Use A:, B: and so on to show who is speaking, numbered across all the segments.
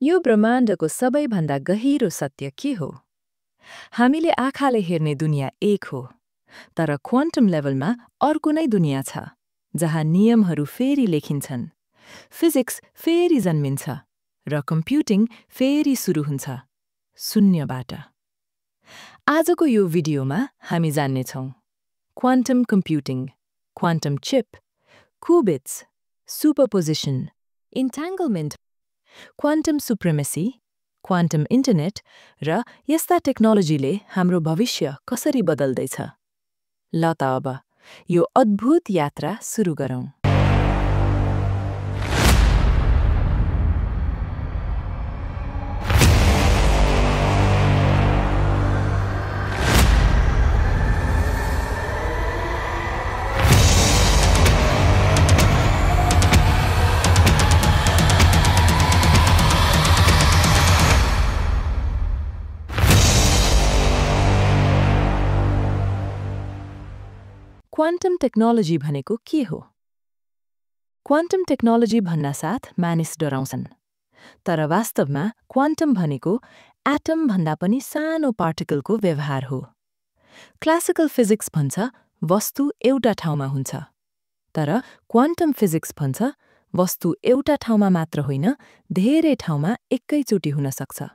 A: यो ब्रह्माण्डको सबैभन्दा गहिरो सत्य के हो? हामीले आँखाले हेर्ने दुनियाँ एक हो, तर क्वान्टम लेभलमा अर्को नै दुनियाँ छ, जहाँ नियमहरू फेरि लेखिन्छन्, फिजिक्स फेरि जन्मिन्छ र कम्प्युटिङ फेरि सुरु हुन्छ, शून्यबाट। आजको यो भिडियोमा हामी जान्नेछौँ quantum computing, quantum chip, qubits, superposition, entanglement, quantum supremacy, quantum internet र यस्ता टेक्नोलोजीले हाम्रो भविष्य कसरी बदल्दैछ। ल त अब यो अद्भुत यात्रा सुरु गरौँ। क्वान्टम टेक्नोलोजी भनेको के हो? क्वान्टम टेक्नोलोजी भन्नासाथ मानिस डराउँछन्, तर वास्तवमा क्वान्टम भनेको एटम भन्दा पनि सानो पार्टिकलको व्यवहार हो। क्लासिकल फिजिक्स भन्छ वस्तु एउटा ठाउँमा हुन्छ, तर क्वान्टम फिजिक्स भन्छ वस्तु एउटा ठाउँमा मात्र होइन, धेरै ठाउँमा एकैचोटि हुन सक्छ।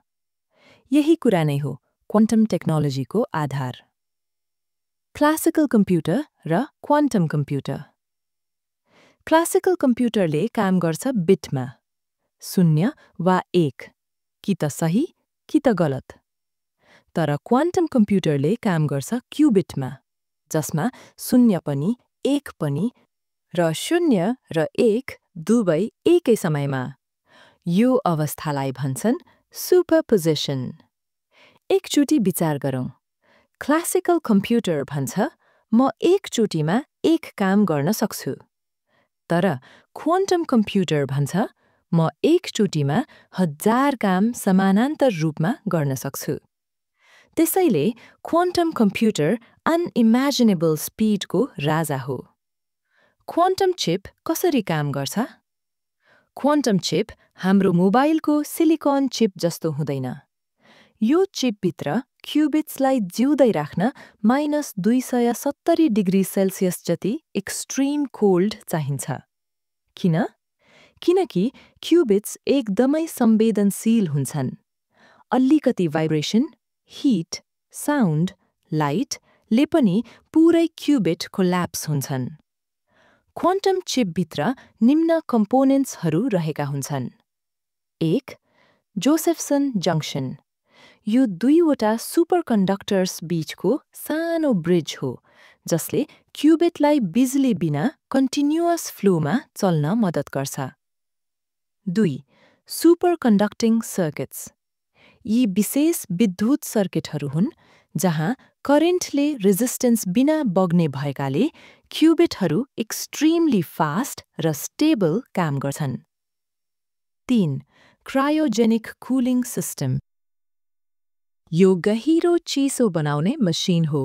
A: यही कुरा नै हो क्वान्टम टेक्नोलोजीको आधार। क्लासिकल कम्प्युटर र क्वान्टम कम्प्युटर। क्लासिकल कम्प्युटरले काम गर्छ बिटमा, 0 वा 1, कि त सही कि त गलत। तर क्वान्टम कम्प्युटरले काम गर्छ क्युबिटमा, जसमा 0 पनि 1 पनि र 0 र 1 दुवै एकै समयमा। यो अवस्थालाई भन्छन् सुपरपोजिसन। एकचोटि विचार गरौँ। क्लासिकल कम्प्युटर भन्छ म एकचोटिमा एक काम गर्न सक्छु, तर क्वान्टम कम्प्युटर भन्छ म एकचोटिमा 1000 काम समानान्तर रूपमा गर्न सक्छु। त्यसैले क्वान्टम कम्प्युटर अनइमेजिनेबल स्पिडको राजा हो। क्वान्टम चिप कसरी काम गर्छ? क्वान्टम चिप हाम्रो मोबाइलको सिलिकन चिप जस्तो हुँदैन। यो चिपभित्र क्युबिट्सलाई जिउँदै राख्न -270 डिग्री सेल्सियस जति एक्सट्रिम कोल्ड चाहिन्छ। किन? किनकि क्युबिट्स एकदमै संवेदनशील हुन्छन्। अलिकति भाइब्रेसन, हिट, साउन्ड, लाइटले पनि पुरै क्युबिट कोल्याप्स हुन्छन्। क्वान्टम चिपभित्र निम्न कम्पोनेन्ट्सहरू रहेका हुन्छन्। 1. Josephson junction. यो दुईवटा सुपरकन्डक्टर्स बीचको सानो ब्रिज हो, जसले क्युबिटलाई बिजुली बिना कन्टिन्युअस फ्लोमा चल्न मद्दत गर्छ। 2. सुपरकन्डक्टिङ सर्किट्स। यी विशेष विद्युत सर्किटहरू हुन् जहाँ करेन्टले रेजिस्टेन्स बिना बग्ने भएकाले क्युबिटहरू एक्सट्रिमली फास्ट र स्टेबल काम गर्छन्। 3. Cryogenic cooling system. यो गहिरो चिसो बनाउने मसिन हो,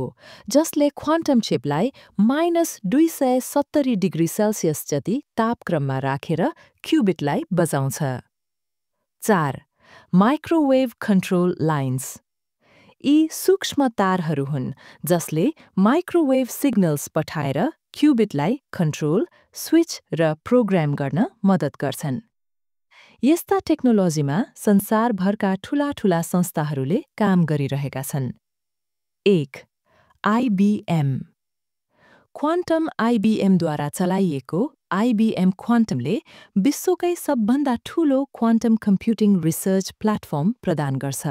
A: जसले क्वान्टम चिपलाई -270 डिग्री सेल्सियस जति तापक्रममा राखेर क्युबिटलाई बचाउँछ। 4. Microwave control lines. यी सूक्ष्म तारहरू हुन् जसले माइक्रोवेभ सिग्नल्स पठाएर क्युबिटलाई कन्ट्रोल, स्विच र प्रोग्राम गर्न मद्दत गर्छन्। यस्ता टेक्नोलोजीमा संसारभरका ठूला संस्थाहरूले काम गरिरहेका छन्। 1. आइबिएम। क्वान्टम आइबिएमद्वारा चलाइएको आइबिएम क्वान्टमले विश्वकै सबभन्दा ठूलो क्वान्टम कम्प्युटिङ रिसर्च प्लेटफर्म प्रदान गर्छ,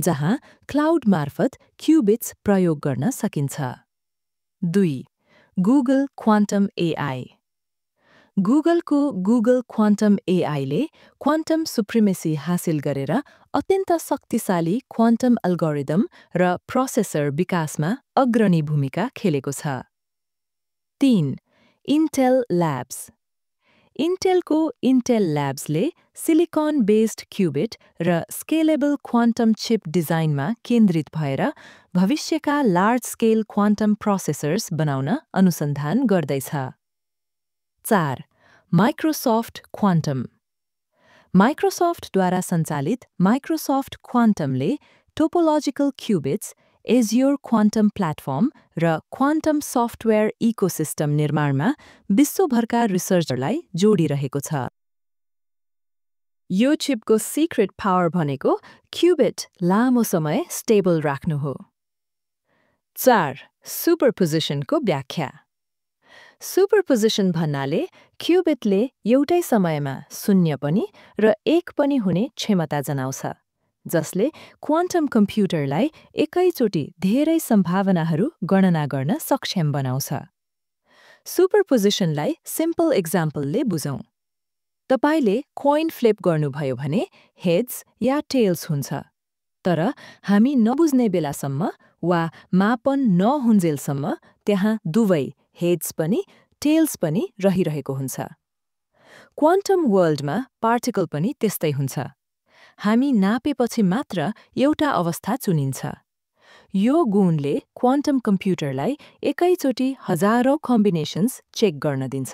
A: जहाँ क्लाउड मार्फत क्युबिट्स प्रयोग गर्न सकिन्छ। 2. Google quantum AI. गुगलको गुगल क्वान्टम एआईले क्वान्टम सुप्रिमेसी हासिल गरेर अत्यन्त शक्तिशाली क्वान्टम एल्गोरिदम र प्रोसेसर विकासमा अग्रणी भूमिका खेलेको छ। 3. Intel labs. इन्टेलको इन्टेल ल्याब्सले सिलिकन बेस्ड क्युबिट र स्केलेबल क्वान्टम चिप डिजाइनमा केन्द्रित भएर भविष्यका लार्ज स्केल क्वान्टम प्रोसेसर्स बनाउन अनुसन्धान गर्दैछ। 4. Microsoft quantum. माइक्रोसफ्टद्वारा सञ्चालित माइक्रोसफ्ट क्वान्टमले topological qubits, Azure quantum platform र क्वान्टम सफ्टवेयर इकोसिस्टम निर्माणमा विश्वभरका रिसर्चरलाई जोडिरहेको छ। यो चिपको सिक्रेट पावर भनेको क्युबिट लामो समय स्टेबल राख्नु हो। 4. सुपरपोजिसनको व्याख्या। सुपरपोजिसन भन्नाले क्युबिटले एउटै समयमा 0 पनि र 1 पनि हुने क्षमता जनाउँछ, जसले क्वान्टम कम्प्युटरलाई एकैचोटि धेरै सम्भावनाहरू गणना गर्न सक्षम बनाउँछ। सुपरपोजिसनलाई सिम्पल एक्जाम्पलले बुझौँ। तपाईले कोइन फ्लिप गर्नुभयो भने हेड्स या टेल्स हुन्छ, तर हामी नबुझ्ने बेलासम्म वा मापन नहुन्जेलसम्म त्यहाँ दुवै हेड्स पनि टेल्स पनि रहिरहेको हुन्छ। क्वान्टम वर्ल्डमा पार्टिकल पनि त्यस्तै हुन्छ। हामी नापेपछि मात्र एउटा अवस्था चुनिन्छ। यो गुणले क्वान्टम कम्प्युटरलाई एकैचोटि हजारौं कम्बिनेसन्स चेक गर्न दिन्छ।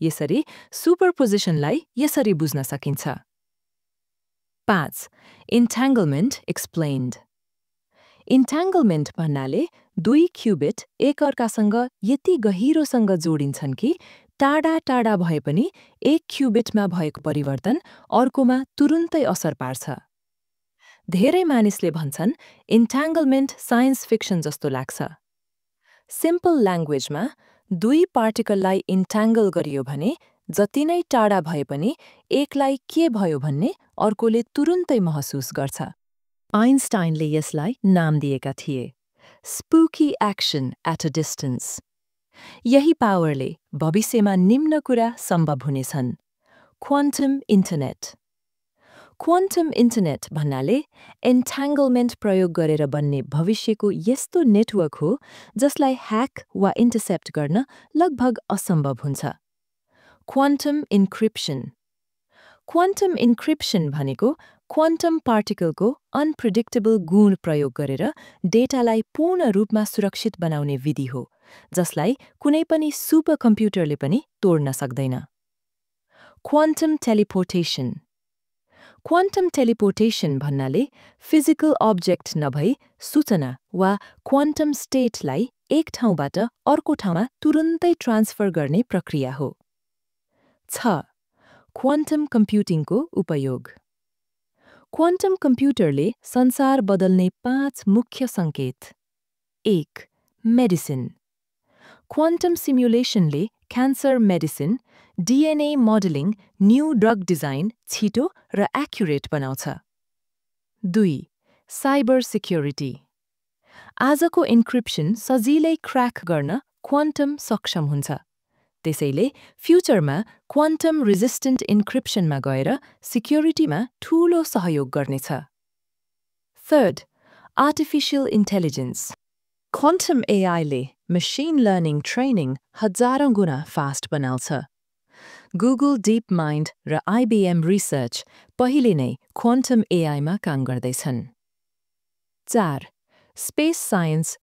A: यसरी सुपरपोजिसनलाई यसरी बुझ्न सकिन्छ। 5. Entanglement explained. इन्ट्याङ्गलमेन्ट भन्नाले दुई क्युबिट एकअर्कासँग यति गहिरोसँग जोडिन्छन् कि टाढा टाढा भए पनि एक क्युबिटमा भएको परिवर्तन अर्कोमा तुरुन्तै असर पार्छ। धेरै मानिसले भन्छन् इन्ट्याङ्गलमेन्ट साइन्स फिक्सन जस्तो लाग्छ। सिम्पल ल्याङ्ग्वेजमा दुई पार्टिकललाई इन्ट्याङ्गल गरियो भने जति नै टाढा भए पनि एकलाई के भयो भन्ने अर्कोले तुरुन्तै महसुस गर्छ। आइन्स्टाइनले यसलाई नाम दिएका थिए, स्पुकी एक्सन एट अ डिस्टेन्स। यही पावरले भविष्यमा निम्न कुरा सम्भव हुनेछन्। Quantum internet. क्वान्टम इन्टरनेट भन्नाले एन्ट्याङ्गलमेन्ट प्रयोग गरेर बन्ने भविष्यको यस्तो नेटवर्क हो जसलाई ह्याक वा इन्टरसेप्ट गर्न लगभग असम्भव हुन्छ। Quantum encryption. क्वान्टम इन्क्रिप्सन भनेको क्वान्टम पार्टिकलको अनप्रिडिक्टेबल गुण प्रयोग गरेर डेटालाई पूर्ण रूपमा सुरक्षित बनाउने विधि हो, जसलाई कुनै पनि सुपर कम्प्युटरले पनि तोड्न सक्दैन। Quantum teleportation. क्वान्टम टेलिपोर्टेसन भन्नाले फिजिकल अब्जेक्ट नभई सूचना वा क्वान्टम स्टेटलाई एक ठाउँबाट अर्को ठाउँमा तुरुन्तै ट्रान्सफर गर्ने प्रक्रिया हो। 6. क्वान्टम कम्प्युटिङको उपयोग। क्वान्टम कम्प्युटरले संसार बदल्ने 5 मुख्य सङ्केत। 1. मेडिसिन। क्वान्टम सिमुलेसनले cancer medicine, DNA modelling, new drug design छिटो र एक्युरेट बनाउँछ। 2. Cyber security. आजको इन्क्रिप्सन सजिलै क्र्याक गर्न क्वान्टम सक्षम हुन्छ। त्यसैले फ्युचरमा क्वान्टम रेजिस्टेन्ट इन्क्रिप्सनमा गएर सिक्योरिटीमा ठूलो सहयोग गर्नेछ। 3. Artificial intelligence. क्वान्टम एआईले मसिन लर्निङ ट्रेनिङ हजारौं गुणा फास्ट बनाउँछ। गुगल डिप माइन्ड र आइबिएम रिसर्च पहिले नै क्वान्टम एआईमा काम गर्दैछन्। 4. Space science,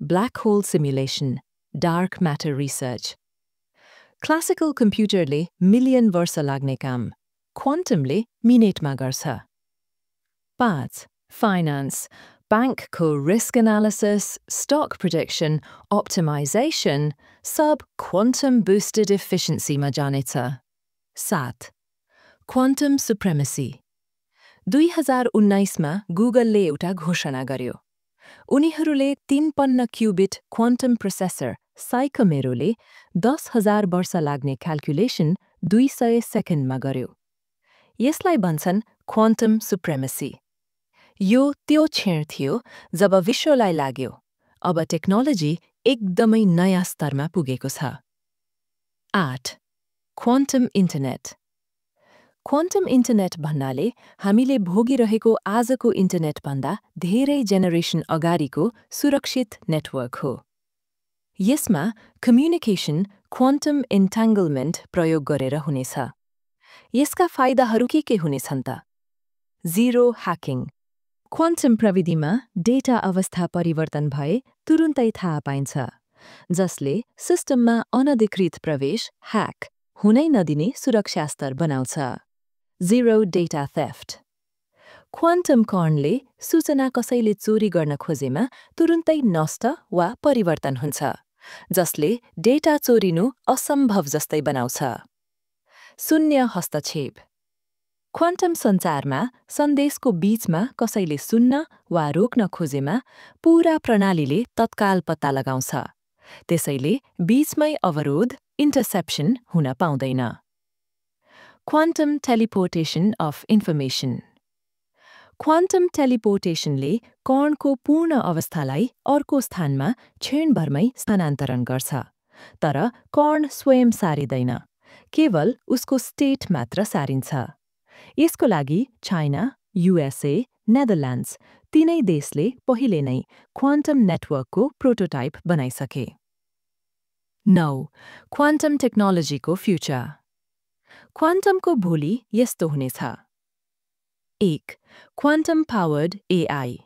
A: black hole simulation, dark matter research. Classical कम्प्युटरले मिलियन वर्ष लाग्ने काम क्वान्टमले मिनेटमा गर्छ। 5. फाइनान्स, ब्याङ्कको risk analysis, stock prediction, optimization सब क्वान्टम बुस्टेड एफिसिएन्सीमा जानेछ। 7. Quantum supremacy. 2019मा गुगलले एउटा घोषणा गर्यो। उनीहरूले 53 क्युबिट क्वान्टम प्रोसेसर साइकोमेरोले 10,000 वर्ष लाग्ने क्याल्कुलेसन 200 सेकेन्डमा गर्यो। यसलाई भन्छन् क्वान्टम सुप्रेमेसी। यो त्यो क्षण थियो जब विश्वलाई लाग्यो अब टेक्नोलोजी एकदमै नयाँ स्तरमा पुगेको छ। 8. Quantum internet. क्वान्टम इन्टरनेट भन्नाले हामीले भोगिरहेको आजको इन्टरनेटभन्दा धेरै जेनेरेसन अगाडिको सुरक्षित नेटवर्क हो। यसमा कम्युनिकेसन क्वान्टम इन्ट्याङ्गलमेन्ट प्रयोग गरेर हुनेछ। यसका फाइदाहरू के हुनेछन् त? 0 ह्याकिङ। क्वान्टम प्रविधिमा डेटा अवस्था परिवर्तन भए तुरुन्तै थाहा पाइन्छ, जसले सिस्टममा अनधिकृत प्रवेश ह्याक हुनै नदिने सुरक्षा स्तर बनाउँछ। Zero data theft. क्वान्टम कर्णले सूचना कसैले चोरी गर्न खोजेमा तुरुन्तै नष्ट वा परिवर्तन हुन्छ, जसले डेटा चोरिनु असम्भव जस्तै बनाउँछ। शून्य हस्तक्षेप। क्वान्टम सञ्चारमा सन्देशको बीचमा कसैले सुन्न वा रोक्न खोजेमा पूरा प्रणालीले तत्काल पत्ता लगाउँछ। त्यसैले बीचमै अवरोध इन्टरसेप्सन हुन पाउँदैन। Quantum teleportation of information. Quantum टेलिपोर्टेसनले कणको पूर्ण अवस्थालाई अर्को स्थानमा क्षणभरमै स्थानान्तरण गर्छ, तर कण स्वयं सारिँदैन, केवल उसको स्टेट मात्र सारिन्छ। यसको लागि चाइना, युएसए, नेदरल्यान्ड्स तीनै देशले पहिले नै क्वान्टम नेटवर्कको प्रोटोटाइप बनाइसके। 9. क्वान्टम टेक्नोलोजीको फ्युचर। क्वान्टमको भोलि यस्तो हुनेछ। 1. Quantum powered AI.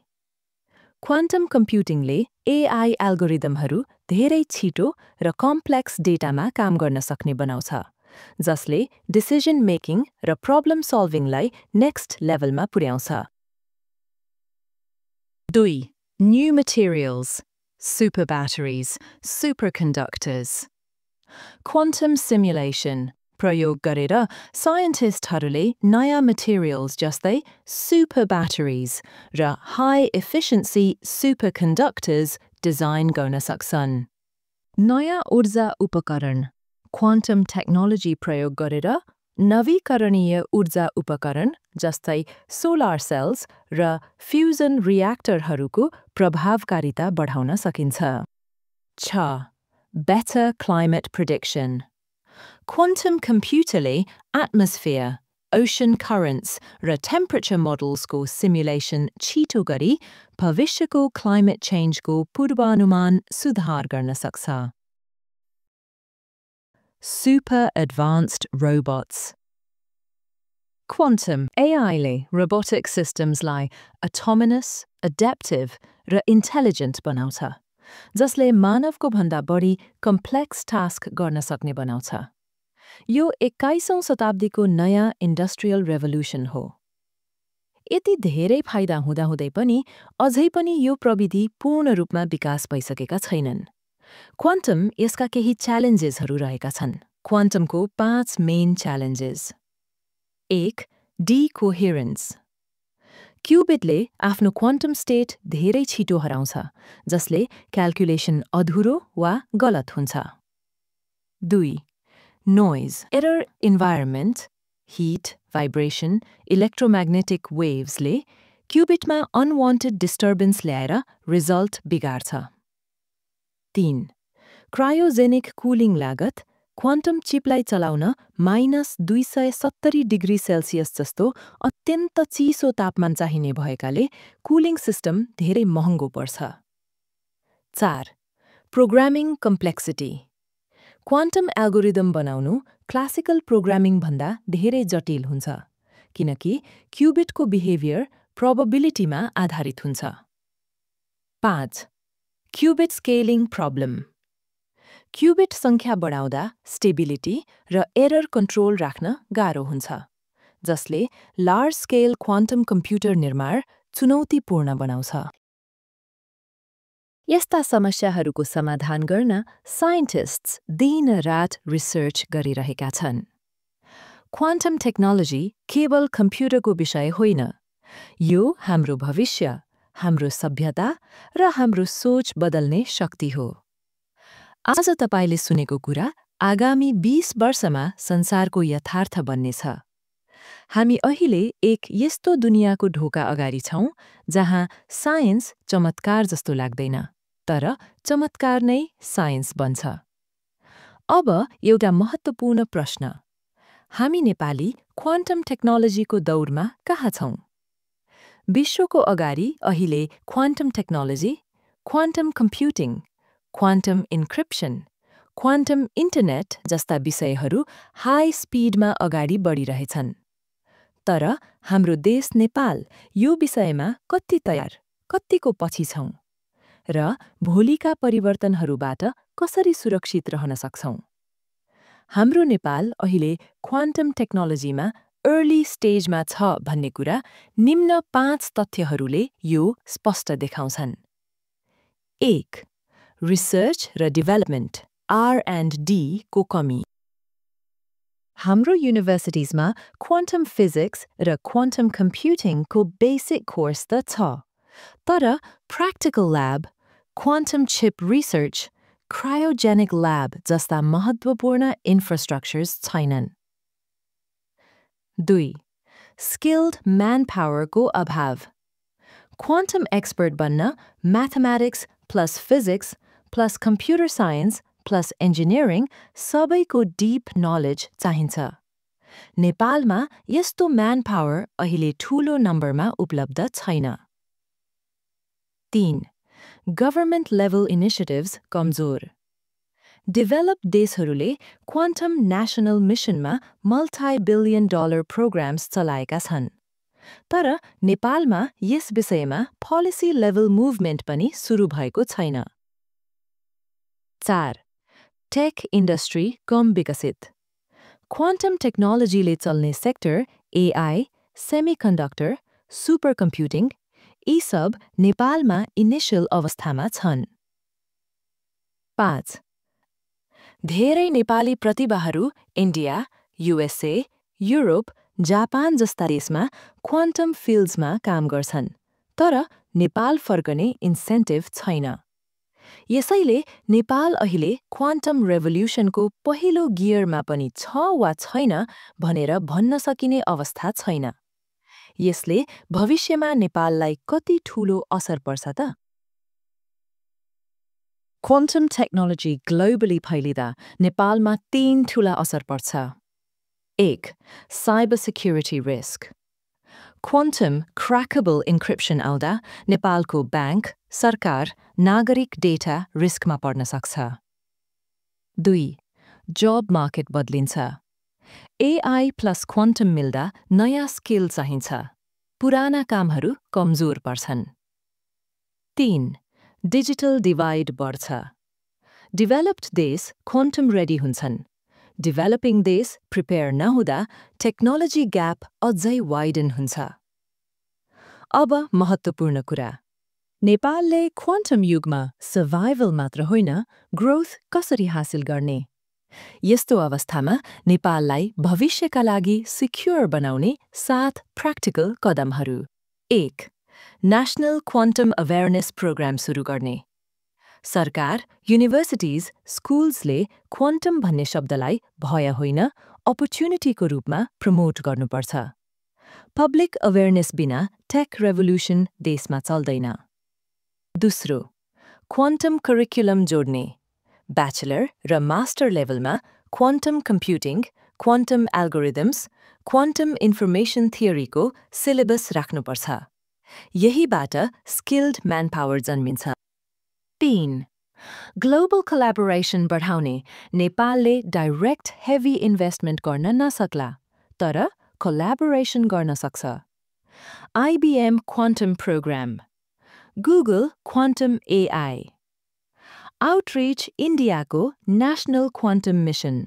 A: क्वान्टम कम्प्युटिङले एआई एल्गोरिदमहरू धेरै छिटो र कम्प्लेक्स डेटामा काम गर्न सक्ने बनाउँछ, जसले डिसिजन मेकिङ र प्रब्लम सल्भिङलाई नेक्स्ट लेभलमा पुर्याउँछ। 2. New materials, super batteries, superconductors. Quantum simulation प्रयोग गरेर साइन्टिस्टहरूले नयाँ मटेरियल्स जस्तै सुपर ब्याटरिज र हाई एफिसिएन्सी सुपरकन्डक्टर्स डिजाइन गर्न सक्छन्। नयाँ ऊर्जा उपकरण क्वान्टम टेक्नोलोजी प्रयोग गरेर नवीकरणीय ऊर्जा उपकरण जस्तै सोलर सेल्स र फ्युजन रियाक्टरहरूको प्रभावकारिता बढाउन सकिन्छ। 6. Better climate prediction. क्वान्टम कम्प्युटरले एटमोस्फियर, ओशन करेन्ट्स र टेम्परेचर मोडल्सको सिमुलेसन छिटो गरी भविष्यको क्लाइमेट चेन्जको पूर्वानुमान सुधार गर्न सक्छ। Super advanced robots. क्वान्टम एआईले रोबोटिक सिस्टम्सलाई अटोनमस, एडेप्टिभ र इन्टेलिजेन्ट बनाउँछ, जसले मानवको भन्दा बढी कम्प्लेक्स टास्क गर्न सक्ने बनाउँछ। यो 21औं शताब्दीको नयाँ इन्डस्ट्रियल रेभोल्युसन हो। यति धेरै फाइदा हुँदाहुँदै पनि अझै पनि यो प्रविधि पूर्ण रूपमा विकास भइसकेका छैनन्। क्वान्टम यसका केही च्यालेन्जेसहरू रहेका छन्। क्वान्टमको 5 मेन च्यालेन्जेस। 1. डिकोहेरेन्स। क्युबिटले आफ्नो क्वान्टम स्टेट धेरै छिटो हराउँछ, जसले क्याल्कुलेसन अधुरो वा गलत हुन्छ। 2. Noise error environment, heat, vibration, electromagnetic वेव्सले क्युबिटमा अनवान्टेड डिस्टर्बेन्स ल्याएर रिजल्ट बिगार्छ। 3. क्रायोजेनिक कुलिङ लागत क्वान्टम चिपलाई चलाउन -270 डिग्री सेल्सियस जस्तो अत्यन्त चिसो तापमान चाहिने भएकाले कुलिङ सिस्टम धेरै महँगो पर्छ। 4. Programming complexity. क्वान्टम एल्गोरिदम बनाउनु क्लासिकल प्रोग्रामिङ भन्दा धेरै जटिल हुन्छ, किनकि क्युबिटको बिहेभियर प्रोबेबिलिटीमा आधारित हुन्छ। 5. Qubit scaling problem. क्युबिट सङ्ख्या बढाउँदा स्टेबिलिटी र एरर कन्ट्रोल राख्न गाह्रो हुन्छ, जसले लार्ज स्केल क्वान्टम कम्प्युटर निर्माण चुनौतीपूर्ण बनाउँछ। यस्ता समस्याहरूको समाधान गर्न साइन्टिस्ट्स दिन-रात रिसर्च गरिरहेका छन्। क्वान्टम टेक्नोलोजी केवल कम्प्युटरको विषय होइन, यो हाम्रो भविष्य, हाम्रो सभ्यता र हाम्रो सोच बदल्ने शक्ति हो। आज तपाईले सुनेको कुरा आगामी 20 वर्षमा संसारको यथार्थ बन्नेछ। हामी अहिले एक यस्तो दुनियाँको ढोका अगाडि छौं जहाँ साइन्स चमत्कार जस्तो लाग्दैन, तर चमत्कार नै साइन्स बन्छ। अब एउटा महत्त्वपूर्ण प्रश्न, हामी नेपाली क्वान्टम टेक्नोलोजीको दौरमा कहाँ छौं? विश्वको अगाडि अहिले quantum technology, quantum computing, quantum encryption, quantum internet जस्ता विषयहरू हाई स्पिडमा अगाडि बढिरहेछन्। तर हाम्रो देश नेपाल यो विषयमा कति तयार, कतिको पछि छौं र भोलिका परिवर्तनहरूबाट कसरी सुरक्षित रहन सक्छौं? हाम्रो नेपाल अहिले क्वान्टम टेक्नोलोजीमा अर्ली स्टेजमा छ भन्ने कुरा निम्न 5 तथ्यहरूले यो स्पष्ट देखाउँछन्। 1. रिसर्च र डेभलपमेन्ट R&D को कमी। हाम्रो युनिभर्सिटिजमा क्वान्टम फिजिक्स र क्वान्टम कम्प्युटिङको बेसिक कोर्स त छ, तर practical lab, quantum cheap research, cryogenic lab जस्ता महत्त्वपूर्ण इन्फ्रास्ट्रक्चर्स छैनन्। 2. स्किल्ड म्यानपावरको अभाव। क्वान्टम एक्सपर्ट बन्न mathematics plus physics plus computer science plus engineering सबैको डिप नलेज चाहिन्छ। नेपालमा यस्तो म्यानपावर अहिले ठूलो नम्बरमा उपलब्ध छैन। 3. गभर्नमेन्ट लेभल इनिसिएटिभ्स कमजोर। डेभलप्ड देशहरूले क्वान्टम नेशनल मिसनमा मल्टी-बिलियन डलर प्रोग्राम्स चलाएका छन्, तर नेपालमा यस विषयमा पोलिसी लेभल मुभमेन्ट पनि सुरु भएको छैन। 4. टेक इन्डस्ट्री कम विकसित। क्वान्टम टेक्नोलोजीले चल्ने sector AI, semiconductor, super computing यी सब नेपालमा इनिशियल अवस्थामा छन्। 5. धेरै नेपाली प्रतिभाहरू इन्डिया, USA, युरोप, जापान जस्ता देशमा क्वान्टम फिल्ड्समा काम गर्छन्, तर नेपाल फर्कने इन्सेन्टिभ छैन। यसैले नेपाल अहिले क्वान्टम रेभोल्युसनको पहिलो गियरमा पनि छ वा छैन भनेर भन्न सकिने अवस्था छैन। यसले भविष्यमा नेपाललाई कति ठूलो असर पर्छ त? क्वान्टम टेक्नोलोजी ग्लोबली फैलिँदा नेपालमा 3 ठूला असर पर्छ। 1. Cyber security risk. Quantum crackable encryption आउँदा नेपालको ब्याङ्क, सरकार, नागरिक डेटा रिस्कमा पर्न सक्छ। 2. जब मार्केट बदलिन्छ। AI प्लस क्वान्टम मिल्दा नयाँ स्किल चाहिन्छ, पुराना कामहरू कमजोर पर्छन्। 3. डिजिटल डिवाइड बढ्छ। डेभलप्ड देश क्वान्टम रेडी हुन्छन्, डेभलपिङ देश प्रिपेयर नहुँदा टेक्नोलोजी ग्याप अझै वाइडन हुन्छ। अब महत्त्वपूर्ण कुरा, नेपालले क्वान्टम युगमा सर्भाइभल मात्र होइन, ग्रोथ कसरी हासिल गर्ने? यस्तो अवस्थामा नेपाललाई भविष्यका लागि सिक्योर बनाउने 7 प्र्याक्टिकल कदमहरू। 1. नेशनल क्वान्टम अवेयरनेस प्रोग्राम सुरु गर्ने। सरकार, युनिभर्सिटिज, स्कुल्सले क्वान्टम भन्ने शब्दलाई भय होइन, अपर्च्युनिटीको रूपमा प्रमोट गर्नुपर्छ। पब्लिक अवेयरनेस बिना टेक रेभोल्युसन देशमा चल्दैन। दोस्रो, क्वान्टम करिकुलम जोड्ने। ब्याचलर र master level quantum computing, quantum algorithms, quantum information थियोरीको सिलेबस राख्नुपर्छ। यहीबाट स्किल्ड म्यानपावर जन्मिन्छ। 3. ग्लोबल कोल्याबोरेसन बढाउने। नेपालले डाइरेक्ट हेभी इन्भेस्टमेन्ट गर्न नसक्ला, तर कोल्याबोरेसन गर्न सक्छ। IBM quantum programme, Google quantum AI, outreach इन्डियाको national quantum mission,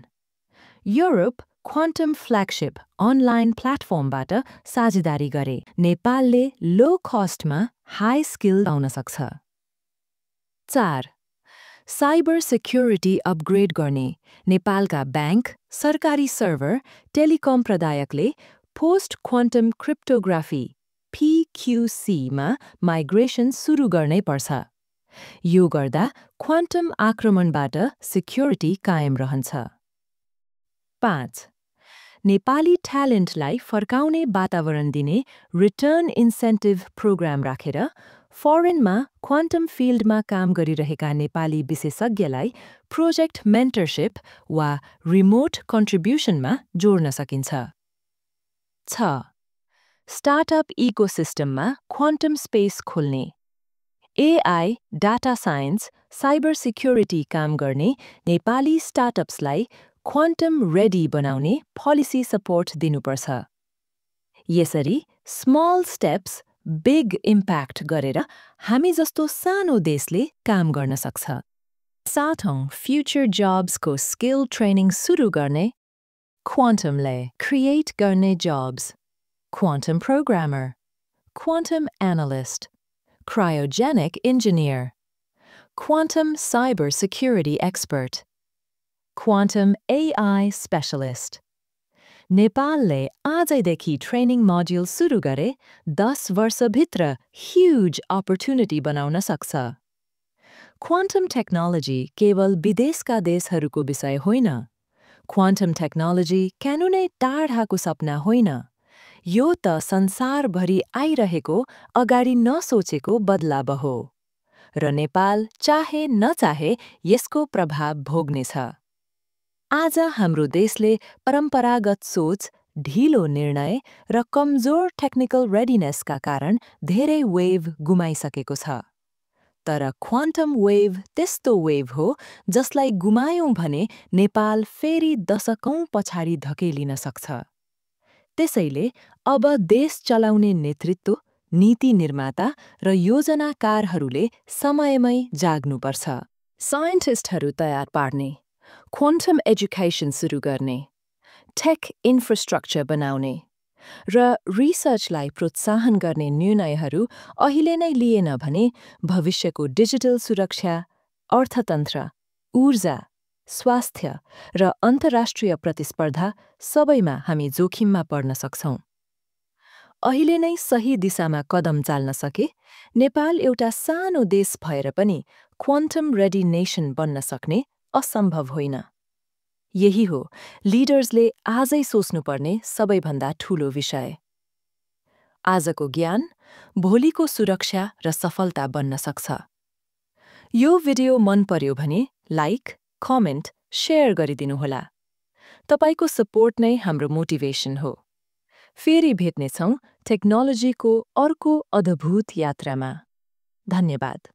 A: Europe quantum flagship online प्लेटफर्मबाट साझेदारी गरे नेपालले लो कस्टमा हाई स्किल पाउन सक्छ। 4. साइबर सिक्युरिटी अपग्रेड गर्ने। नेपालका ब्याङ्क, सरकारी सर्भर, टेलिकम प्रदायकले पोस्ट क्वान्टम क्रिप्टोग्राफी PQC मा माइग्रेसन सुरु गर्नै पर्छ। यो गर्दा क्वान्टम आक्रमणबाट सिक्युरिटी कायम रहन्छ। 5. नेपाली ट्यालेन्टलाई फर्काउने वातावरण दिने रिटर्न इन्सेन्टिभ प्रोग्राम राखेर फरेनमा क्वान्टम फिल्डमा काम गरिरहेका नेपाली विशेषज्ञलाई प्रोजेक्ट मेन्टरशिप वा रिमोट कन्ट्रिब्युसनमा जोड्न सकिन्छ। 6. स्टार्टअप इकोसिस्टममा क्वान्टम स्पेस खोल्ने। AI, data science, cyber security काम गर्ने नेपाली स्टार्टअप्सलाई क्वान्टम रेडी बनाउने पोलिसी सपोर्ट दिनुपर्छ। यसरी स्मल स्टेप्स बिग इम्प्याक्ट गरेर हामी जस्तो सानो देशले काम गर्न सक्छ। 7. फ्युचर जब्सको स्किल ट्रेनिङ सुरु गर्ने। क्वान्टमले क्रिएट गर्ने jobs, quantum programmer, quantum analyst, cryogenic engineer, quantum cyber security expert, quantum AI specialist. नेपालले आजैदेखि ट्रेनिङ मोड्युल सुरु गरे 10 वर्षभित्र ह्युज अपर्च्युनिटी बनाउन सक्छ। क्वान्टम टेक्नोलोजी केवल विदेशका देशहरूको विषय होइन। क्वान्टम टेक्नोलोजी कानुनै टाढाको सपना होइन। यो त संसारभरि आइरहेको अगाडि नसोचेको बदलाव हो। र नेपाल चाहे नचाहे यसको प्रभाव भोग्नेछ। आज हाम्रो देशले परम्परागत सोच, ढिलो निर्णय र कमजोर टेक्निकल रेडिनेसका कारण धेरै वेभ गुमाइसकेको छ। तर क्वान्टम वेभ त्यस्तो वेभ हो जसलाई गुमायौं भने नेपाल फेरि दशकौं पछाडि धकेलिन सक्छ। त्यसैले अब देश चलाउने नेतृत्व, नीति निर्माता र योजनाकारहरूले समयमै जाग्नुपर्छ। साइन्टिस्टहरू तयार पार्ने, क्वान्टम एजुकेसन सुरु गर्ने, टेक इन्फ्रास्ट्रक्चर बनाउने र रिसर्चलाई प्रोत्साहन गर्ने निर्णयहरू अहिले नै लिएन भने भविष्यको डिजिटल सुरक्षा, अर्थतन्त्र, ऊर्जा, स्वास्थ्य र अन्तर्राष्ट्रिय प्रतिस्पर्धा सबैमा हामी जोखिममा पर्न सक्छौं। अहिले नै सही दिशामा कदम चाल्न सके नेपाल एउटा सानो देश भएर पनि क्वान्टम रेडी नेसन बन्न सक्ने असम्भव होइन। यही हो लिडर्सले आजै सोच्नुपर्ने सबैभन्दा ठूलो विषय। आजको ज्ञान भोलिको सुरक्षा र सफलता बन्न सक्छ। यो भिडियो मन पर्यो भने लाइक, कमेन्ट, शेयर गरिदिनुहोला। तपाईको सपोर्ट नै हाम्रो मोटिभेसन हो। फेरि भेट्नेछौं टेक्नोलोजीको अर्को अद्भुत यात्रामा। धन्यवाद।